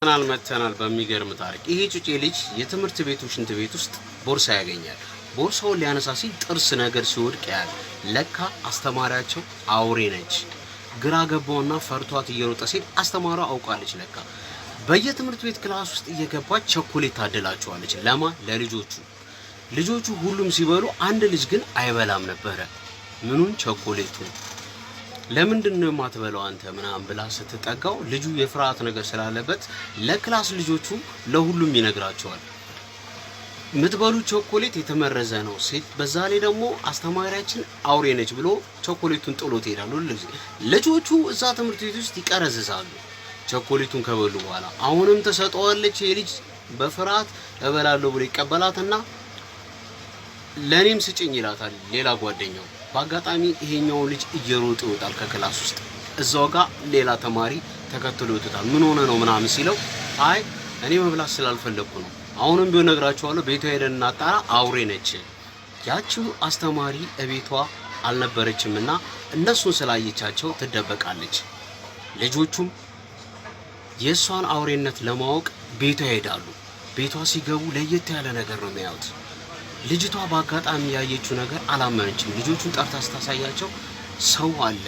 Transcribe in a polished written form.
ቻናል መተናል በሚገርም ታሪክ ይሄ ጩጬ ልጅ የትምህርት ቤቱ ሽንት ቤት ውስጥ ቦርሳ ያገኛል። ቦርሳውን ሊያነሳ ሲል ጥርስ ነገር ሲወድቅ ያለ ለካ አስተማሪያቸው አውሬ ነች። ግራ ገባውና ፈርቷት እየሮጠ ሲል አስተማሪዋ አውቃለች። ለካ በየትምህርት ቤት ክላስ ውስጥ እየገባች ቸኮሌት ታደላቸዋለች። ልጆቹ ሁሉም ሲበሉ አንድ ልጅ ግን አይበላም ነበረ። ምኑን? ቸኮሌቱን። ለምንድነው የማትበላው አንተ ምናምን ብላ ስትጠጋው ልጁ የፍርሃት ነገር ስላለበት ለክላስ ልጆቹ ለሁሉም ይነግራቸዋል። ምትበሉ ቸኮሌት የተመረዘ ነው ሴት በዛ ላይ ደግሞ አስተማሪያችን አውሬ ነች ብሎ ቸኮሌቱን ጥሎት ይሄዳሉ። ልጆቹ እዛ ትምህርት ቤት ውስጥ ይቀረዝዛሉ። ቸኮሌቱን ከበሉ በኋላ አሁንም ተሰጠዋለች። የልጅ በፍርሃት እበላለሁ ብሎ ይቀበላትና ለኔም ስጭኝ ይላታል ሌላ ጓደኛው። በአጋጣሚ ይሄኛው ልጅ እየሮጠ ይወጣል ከክላስ ውስጥ። እዛው ጋር ሌላ ተማሪ ተከትሎ ይወጣል። ምን ሆነ ነው ምናምን ሲለው አይ እኔ መብላት ስላልፈለኩ ነው። አሁንም ቢሆን ነግራቸዋለሁ፣ ቤቷ ሄደን እናጣራ፣ አውሬ ነች። ያቺው አስተማሪ እቤቷ አልነበረችምና እነሱን ስላየቻቸው ትደበቃለች። ልጆቹም የሷን አውሬነት ለማወቅ ቤቷ ይሄዳሉ። ቤቷ ሲገቡ ለየት ያለ ነገር ነው የሚያዩት። ልጅቷ በአጋጣሚ ያየችው ነገር አላመነችም። ልጆቹን ጠርታ ስታሳያቸው ሰው አለ